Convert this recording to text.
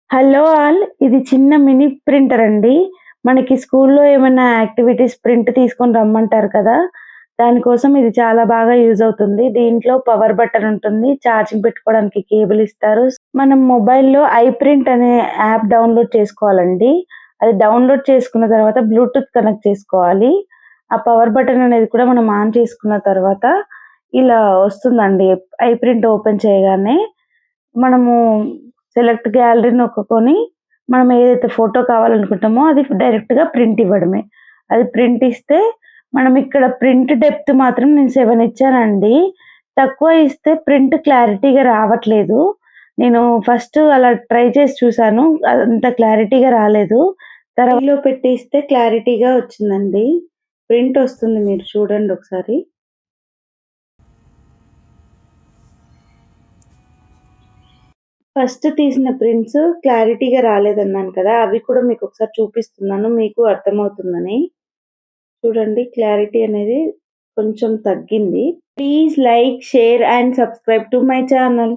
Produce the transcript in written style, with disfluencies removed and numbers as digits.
Hello all. ఇది చిన్న mini printer అండి. మనకి స్కూల్లో ఏమైనా యాక్టివిటీస్ ప్రింట్ తీసుకొని రమ్మంటారు కదా! దానికోసం ఇది చాలా బాగా యూజ్ అవుతుంది. దీంట్లో పవర్ బటన్ ఉంటుంది. ఛార్జింగ్ పెట్టుకోవడానికి కేబుల్ ఇస్తారు. మనం మొబైల్‌లో ఐప్రింట్ అనే యాప్ డౌన్‌లోడ్ చేసుకోవాలండి. అది డౌన్‌లోడ్ చేసుకున్న తర్వాత బ్లూటూత్ కనెక్ట్ చేసుకోవాలి. ఆ పవర్ బటన్ అనేది కూడా మనం ఆన్ చేసుకున్న తర్వాత ఇలా వస్తుందండి. ఐప్రింట్ ఓపెన్ చేయగానే మనము సెలెక్ట్ గ్యాలరీ నొక్కుకొని, మనం ఏదైతే ఫోటో కావాలనుకుంటామో అది డైరెక్ట్‌గా ప్రింట్ ఇవ్వడమే. అది ప్రింట్ ఇస్తే మనం ఇక్కడ ప్రింట్ డెప్త్ మాత్రం నేను 7 ఇచ్చానండి. తక్కువ ఇస్తే ప్రింట్ క్లారిటీగా రావట్లేదు. నేను ఫస్ట్ అలా ట్రై చేసి చూసాను. అంత క్లారిటీగా రాలేదు. లో పెట్టి ఇస్తే క్లారిటీగా వచ్చిందండి. ప్రింట్ వస్తుంది, మీరు చూడండి ఒకసారి. ఫస్ట్ తీసిన ప్రింట్స్ క్లారిటీగా రాలేదన్నాను కదా! అవి కూడా మీకొకసారి చూపిస్తున్నాను, మీకు అర్థమవుతుందని. చూడండి, క్లారిటీ అనేది కొంచెం తగ్గింది. Please like, share and subscribe to my channel.